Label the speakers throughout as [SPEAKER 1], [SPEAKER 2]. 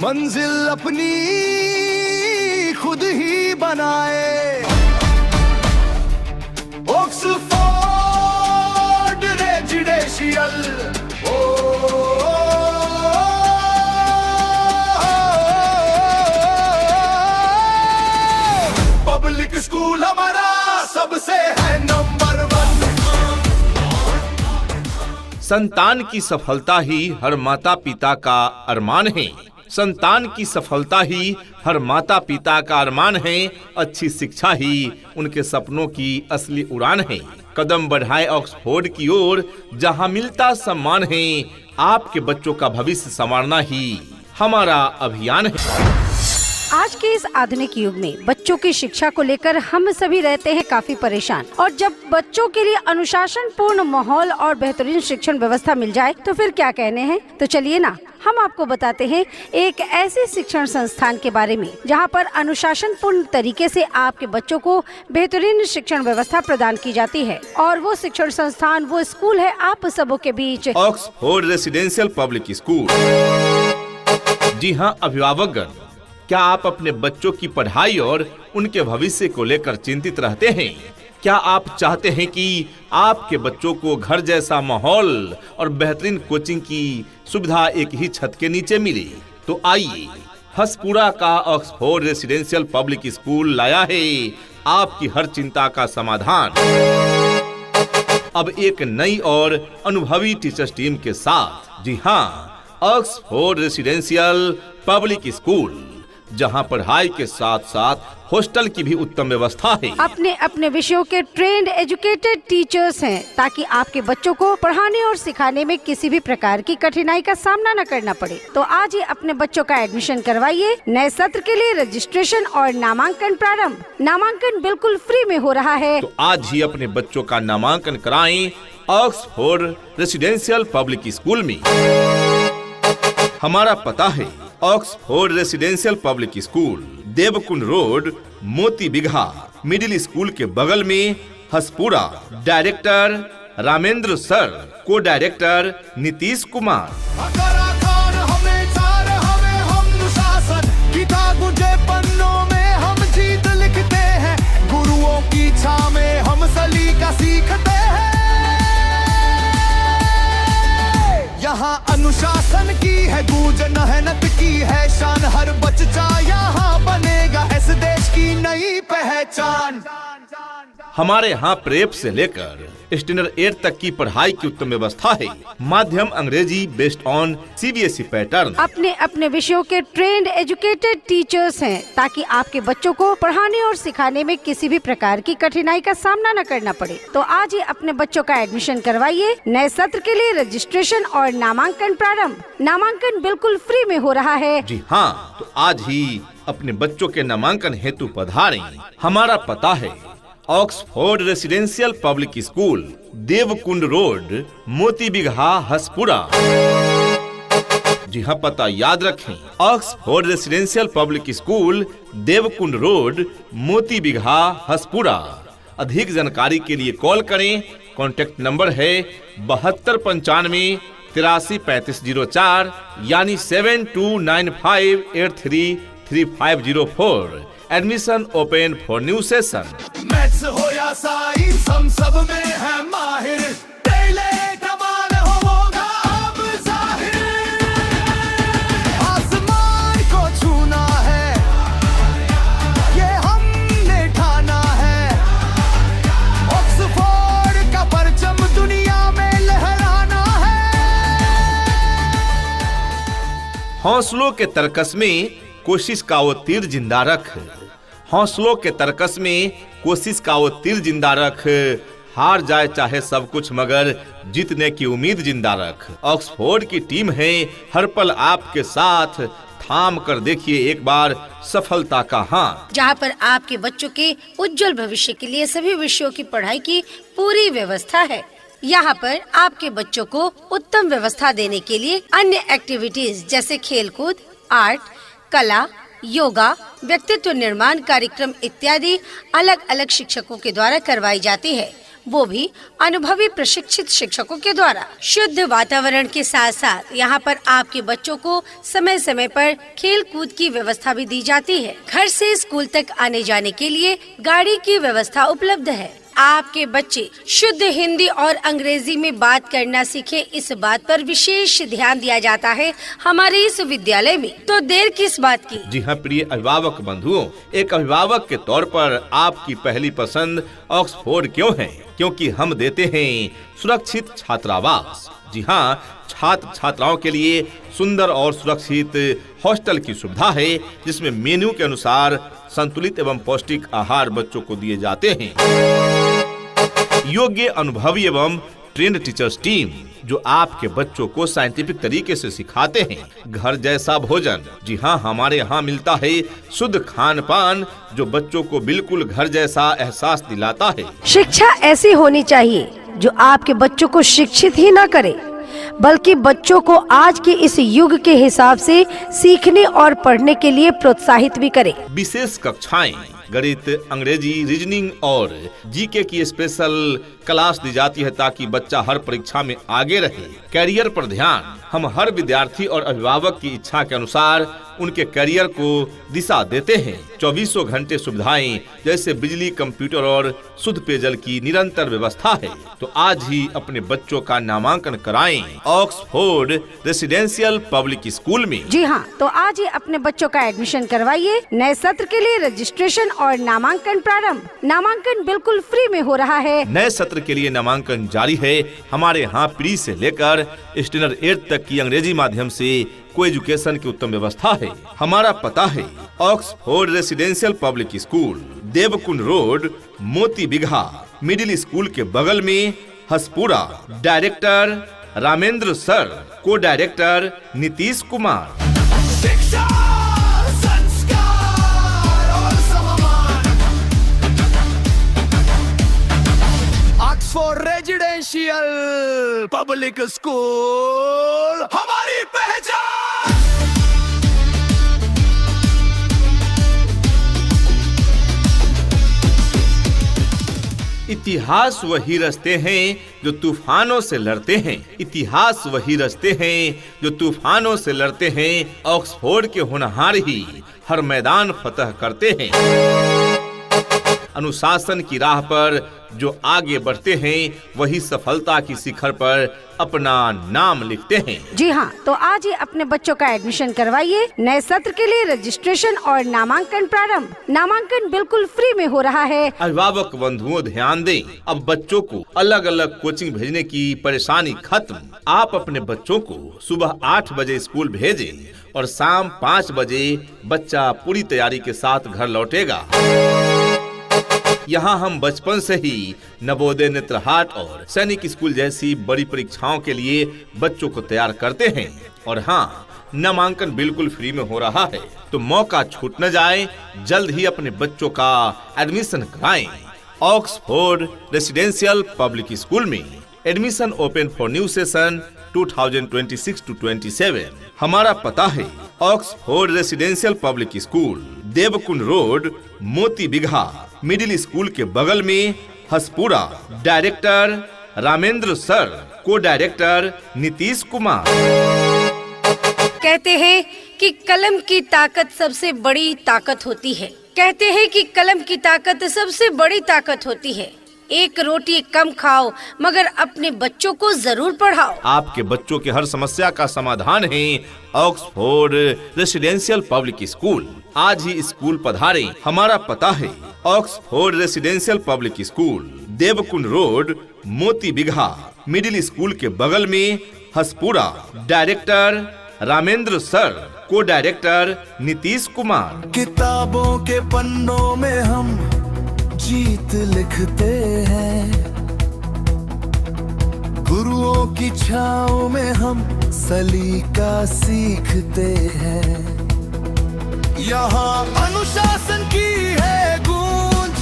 [SPEAKER 1] मंजिल अपनी खुद ही बनाए। ऑक्सफोर्ड रेजिडेंशियल पब्लिक स्कूल हमारा सबसे है नंबर 1।
[SPEAKER 2] संतान की सफलता ही हर माता पिता का अरमान है। संतान की सफलता ही हर माता पिता का अरमान है। अच्छी शिक्षा ही उनके सपनों की असली उड़ान है। कदम बढ़ाए ऑक्सफोर्ड की ओर, जहां मिलता सम्मान है। आपके बच्चों का भविष्य संवारना ही हमारा अभियान है।
[SPEAKER 3] आज के इस आधुनिक युग में बच्चों की शिक्षा को लेकर हम सभी रहते हैं काफी परेशान, और जब बच्चों के लिए अनुशासन पूर्ण माहौल और बेहतरीन शिक्षण व्यवस्था मिल जाए तो फिर क्या कहने हैं। तो चलिए ना, हम आपको बताते हैं एक ऐसे शिक्षण संस्थान के बारे में जहां पर अनुशासन पूर्ण तरीके से आपके बच्चों को बेहतरीन शिक्षण व्यवस्था प्रदान की जाती है। और वो शिक्षण संस्थान, वो स्कूल है आप सबों के बीच
[SPEAKER 2] ऑक्सफोर्ड रेसिडेंशियल पब्लिक स्कूल। जी हाँ अभिभावकगण, क्या आप अपने बच्चों की पढ़ाई और उनके भविष्य को लेकर चिंतित रहते हैं? क्या आप चाहते हैं कि आपके बच्चों को घर जैसा माहौल और बेहतरीन कोचिंग की सुविधा एक ही छत के नीचे मिले? तो आइए, हसपुरा का ऑक्सफोर्ड रेसिडेंशियल पब्लिक स्कूल लाया है आपकी हर चिंता का समाधान। अब एक नई और अनुभवी टीचर्स टीम के साथ। जी हाँ, ऑक्सफोर्ड रेसिडेंशियल पब्लिक स्कूल, जहां पढ़ाई के साथ साथ हॉस्टल की भी उत्तम व्यवस्था है।
[SPEAKER 3] अपने अपने विषयों के ट्रेंड एजुकेटेड टीचर्स हैं, ताकि आपके बच्चों को पढ़ाने और सिखाने में किसी भी प्रकार की कठिनाई का सामना न करना पड़े। तो आज ही अपने बच्चों का एडमिशन करवाइए। नए सत्र के लिए रजिस्ट्रेशन और नामांकन प्रारंभ। नामांकन बिल्कुल फ्री में हो रहा है।
[SPEAKER 2] तो आज ही अपने बच्चों का नामांकन कराएं ऑक्सफोर्ड रेसिडेंशियल पब्लिक स्कूल में। हमारा पता है Oxford residential public school, Devkund road, Moti Bigha middle school के बगल में, Haspura. Director Ramendra sir, co director Nitish Kumar.
[SPEAKER 1] पन्नों में हम जीत लिखते हैं, गुरुओं की छाव में हम सलीका सीखते हैं। यहाँ अनुशासन की है गूंज, मेहनत की है शान, हर बच्चा यहाँ बनेगा इस देश की नई पहचान।
[SPEAKER 2] हमारे यहाँ प्रेप से लेकर स्टैंडर्ड 8 तक की पढ़ाई की उत्तम व्यवस्था है। माध्यम अंग्रेजी बेस्ड ऑन सीबीएसई पैटर्न।
[SPEAKER 3] अपने अपने विषयों के ट्रेंड एजुकेटेड टीचर्स हैं, ताकि आपके बच्चों को पढ़ाने और सिखाने में किसी भी प्रकार की कठिनाई का सामना न करना पड़े। तो आज ही अपने बच्चों का एडमिशन करवाइए। नए सत्र के लिए रजिस्ट्रेशन और नामांकन प्रारंभ। नामांकन बिल्कुल फ्री में हो रहा है।
[SPEAKER 2] जी हाँ, तो आज ही अपने बच्चों के नामांकन हेतु पधारें। हमारा पता है Oxford residential public school, Devkund road, Moti Bigha, Haspura. जी हाँ, पता याद रखें, Oxford residential public school, Devkund road, Moti Bigha, Haspura. अधिक जानकारी के लिए कॉल करें। कॉन्टेक्ट नंबर है 7295 833504 यानी 7295833504। Admission open for new session.
[SPEAKER 1] Maths हो या साइंस, हम सब में है माहिर। कमाल होगा अब जाहिर, आसमान को छूना है ये हमने ठाना है। ऑक्सफोर्ड का परचम दुनिया में लहराना है।
[SPEAKER 2] हौसलों के तरकस में कोशिश का वो तीर जिंदा रख। हौसलों के तरकस में कोशिश का वो तीर जिंदा रख। हार जाए चाहे सब कुछ मगर जीतने की उम्मीद जिंदा रख। ऑक्सफोर्ड की टीम है हर पल आपके साथ। थाम कर देखिए एक बार सफलता का हाथ।
[SPEAKER 3] जहाँ पर आपके बच्चों के उज्जवल भविष्य के लिए सभी विषयों की पढ़ाई की पूरी व्यवस्था है। यहाँ पर आपके बच्चों को उत्तम व्यवस्था देने के लिए अन्य एक्टिविटीज जैसे खेलकूद, आर्ट, कला, योगा, व्यक्तित्व निर्माण कार्यक्रम इत्यादि अलग अलग शिक्षकों के द्वारा करवाई जाती है। वो भी अनुभवी प्रशिक्षित शिक्षकों के द्वारा। शुद्ध वातावरण के साथ साथ यहाँ पर आपके बच्चों को समय समय पर खेल कूद की व्यवस्था भी दी जाती है। घर से स्कूल तक आने जाने के लिए गाड़ी की व्यवस्था उपलब्ध है। आपके बच्चे शुद्ध हिंदी और अंग्रेजी में बात करना सीखे, इस बात पर विशेष ध्यान दिया जाता है हमारे इस विद्यालय में। तो देर किस बात की।
[SPEAKER 2] जी हाँ प्रिय अभिभावक बंधुओं, एक अभिभावक के तौर पर आपकी पहली पसंद ऑक्सफोर्ड क्यों है? क्योंकि हम देते हैं सुरक्षित छात्रावास। जी हाँ, छात्र छात्राओं के लिए सुंदर और सुरक्षित हॉस्टल की सुविधा है, जिसमें मेन्यू के अनुसार संतुलित एवं पौष्टिक आहार बच्चों को दिए जाते हैं। योग्य अनुभवी एवं ट्रेंड टीचर्स टीम जो आपके बच्चों को साइंटिफिक तरीके से सिखाते हैं। घर जैसा भोजन। जी हाँ, हमारे यहाँ मिलता है शुद्ध खान पान जो बच्चों को बिल्कुल घर जैसा एहसास दिलाता है।
[SPEAKER 3] शिक्षा ऐसी होनी चाहिए जो आपके बच्चों को शिक्षित ही न करे, बल्कि बच्चों को आज के इस युग के हिसाब से सीखने और पढ़ने के लिए प्रोत्साहित भी करे।
[SPEAKER 2] विशेष कक्षाएं, गणित, अंग्रेजी, रीजनिंग और जीके की स्पेशल क्लास दी जाती है ताकि बच्चा हर परीक्षा में आगे रहे। कैरियर पर ध्यान। हम हर विद्यार्थी और अभिभावक की इच्छा के अनुसार उनके करियर को दिशा देते हैं। 24 घंटे सुविधाएं जैसे बिजली, कंप्यूटर और शुद्ध पेयजल की निरंतर व्यवस्था है। तो आज ही अपने बच्चों का नामांकन कराएं ऑक्सफोर्ड रेसिडेंशियल पब्लिक स्कूल में।
[SPEAKER 3] जी हाँ, तो आज ही अपने बच्चों का एडमिशन करवाइए। नए सत्र के लिए रजिस्ट्रेशन और नामांकन प्रारंभ। नामांकन बिल्कुल फ्री में हो रहा है।
[SPEAKER 2] नए सत्र के लिए नामांकन जारी है। हमारे यहाँ प्री से लेकर स्टैंडर्ड 8 तक की अंग्रेजी माध्यम से को एजुकेशन की उत्तम व्यवस्था है। हमारा पता है Oxford residential public school, Devkund road, Moti Bigha, middle school के बगल में, Haspura. Director Ramendra sir, co director Nitish Kumar.
[SPEAKER 1] शिक्षा, संस्कार और सम्मान। ऑक्सफोर्ड रेजिडेंशियल पब्लिक स्कूल, हमारी पहचान।
[SPEAKER 2] इतिहास वही रास्ते हैं जो तूफानों से लड़ते हैं। इतिहास वही रास्ते हैं जो तूफानों से लड़ते हैं। ऑक्सफोर्ड के होनहार ही हर मैदान फतह करते हैं। अनुशासन की राह पर जो आगे बढ़ते हैं वही सफलता की शिखर पर अपना नाम लिखते हैं।
[SPEAKER 3] जी हाँ, तो आज ही अपने बच्चों का एडमिशन करवाइए। नए सत्र के लिए रजिस्ट्रेशन और नामांकन प्रारंभ। नामांकन बिल्कुल फ्री में हो रहा है।
[SPEAKER 2] अभिभावक बंधुओं ध्यान दें, अब बच्चों को अलग अलग कोचिंग भेजने की परेशानी खत्म। आप अपने बच्चों को सुबह 8 बजे स्कूल भेजें और शाम 5 बजे बच्चा पूरी तैयारी के साथ घर लौटेगा। यहाँ हम बचपन से ही नवोदय, नेत्रहाट और सैनिक स्कूल जैसी बड़ी परीक्षाओं के लिए बच्चों को तैयार करते हैं। और हाँ, नामांकन बिल्कुल फ्री में हो रहा है, तो मौका छूट न जाए। जल्द ही अपने बच्चों का एडमिशन कराएं ऑक्सफोर्ड रेसिडेंशियल पब्लिक स्कूल में। Admission open for new session 2026-27। हमारा पता है Oxford residential public school, Devkund road, Moti Bigha, middle school के बगल में, Haspura. Director Ramendra sir, co director Nitish Kumar.
[SPEAKER 3] कहते हैं कि कलम की ताकत सबसे बड़ी ताकत होती है। कहते हैं कि कलम की ताकत सबसे बड़ी ताकत होती है। एक रोटी कम खाओ मगर अपने बच्चों को जरूर पढ़ाओ।
[SPEAKER 2] आपके बच्चों की हर समस्या का समाधान है ऑक्सफोर्ड रेसिडेंशियल पब्लिक स्कूल। आज ही स्कूल पधारें। हमारा पता है Oxford residential public school, Devkund road, Moti Bigha, middle school के बगल में, Haspura. Director Ramendra sir, co director Nitish Kumar.
[SPEAKER 1] किताबों के पन्नों में हम जीत लिखते हैं, गुरुओं की छाँव में हम सलीका सीखते हैं। यहाँ अनुशासन की है गूंज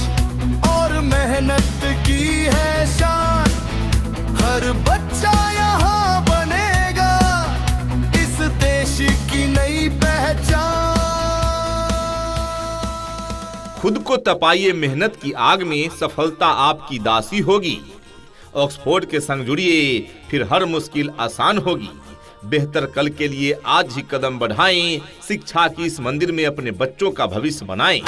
[SPEAKER 1] और मेहनत की है शान। हर बच्चा यहाँ बनेगा इस देश की नई पहचान।
[SPEAKER 2] खुद को तपाइए मेहनत की आग में, सफलता आपकी दासी होगी। ऑक्सफोर्ड के संग जुड़िए, फिर हर मुश्किल आसान होगी। बेहतर कल के लिए आज ही कदम बढ़ाएं, शिक्षा की इस मंदिर में अपने बच्चों का भविष्य बनाएं।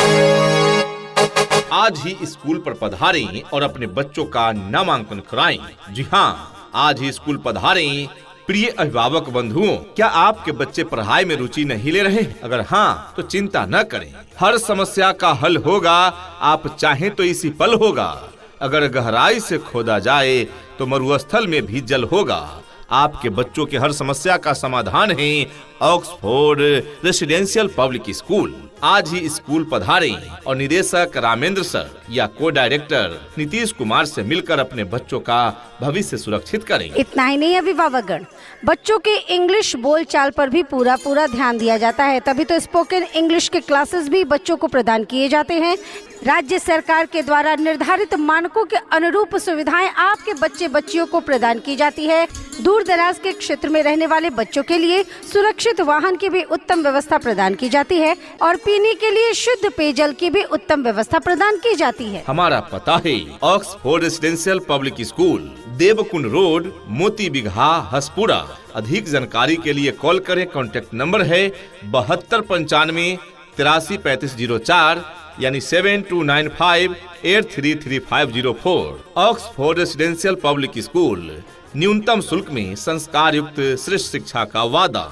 [SPEAKER 2] आज ही स्कूल पर पधारें और अपने बच्चों का नामांकन कराएं। जी हाँ, आज ही स्कूल पधारें। प्रिय अभिभावक बंधुओं, क्या आपके बच्चे पढ़ाई में रुचि नहीं ले रहे? अगर हाँ, तो चिंता न करें, हर समस्या का हल होगा। आप चाहें तो इसी पल होगा। अगर गहराई से खोदा जाए तो मरुस्थल में भी जल होगा। आपके बच्चों के हर समस्या का समाधान है ऑक्सफोर्ड रेसिडेंशियल पब्लिक स्कूल। आज ही स्कूल पधारें और निदेशक रामेंद्र सर या को डायरेक्टर नीतीश कुमार से मिलकर अपने बच्चों का भविष्य सुरक्षित करें।
[SPEAKER 3] इतना ही नहीं अभिभावकगण, बच्चों के इंग्लिश बोलचाल पर भी पूरा ध्यान दिया जाता है। तभी तो स्पोकन इंग्लिश के क्लासेस भी बच्चों को प्रदान किए जाते हैं। राज्य सरकार के द्वारा निर्धारित मानकों के अनुरूप सुविधाएं आपके बच्चे बच्चियों को प्रदान की जाती है। दूर दराज के क्षेत्र में रहने वाले बच्चों के लिए सुरक्षित वाहन की भी उत्तम व्यवस्था प्रदान की जाती है और पीने के लिए शुद्ध पेयजल की भी उत्तम व्यवस्था प्रदान की जाती है।
[SPEAKER 2] हमारा पता है Oxford residential public school, Devkund road, Moti Bigha, Haspura. अधिक जानकारी के लिए कॉल करें। कॉन्टैक्ट नंबर है 7295 833504 यानी 7295833504। ऑक्सफोर्ड रेसिडेंशियल पब्लिक स्कूल, न्यूनतम शुल्क में संस्कार युक्त श्रेष्ठ शिक्षा का वादा।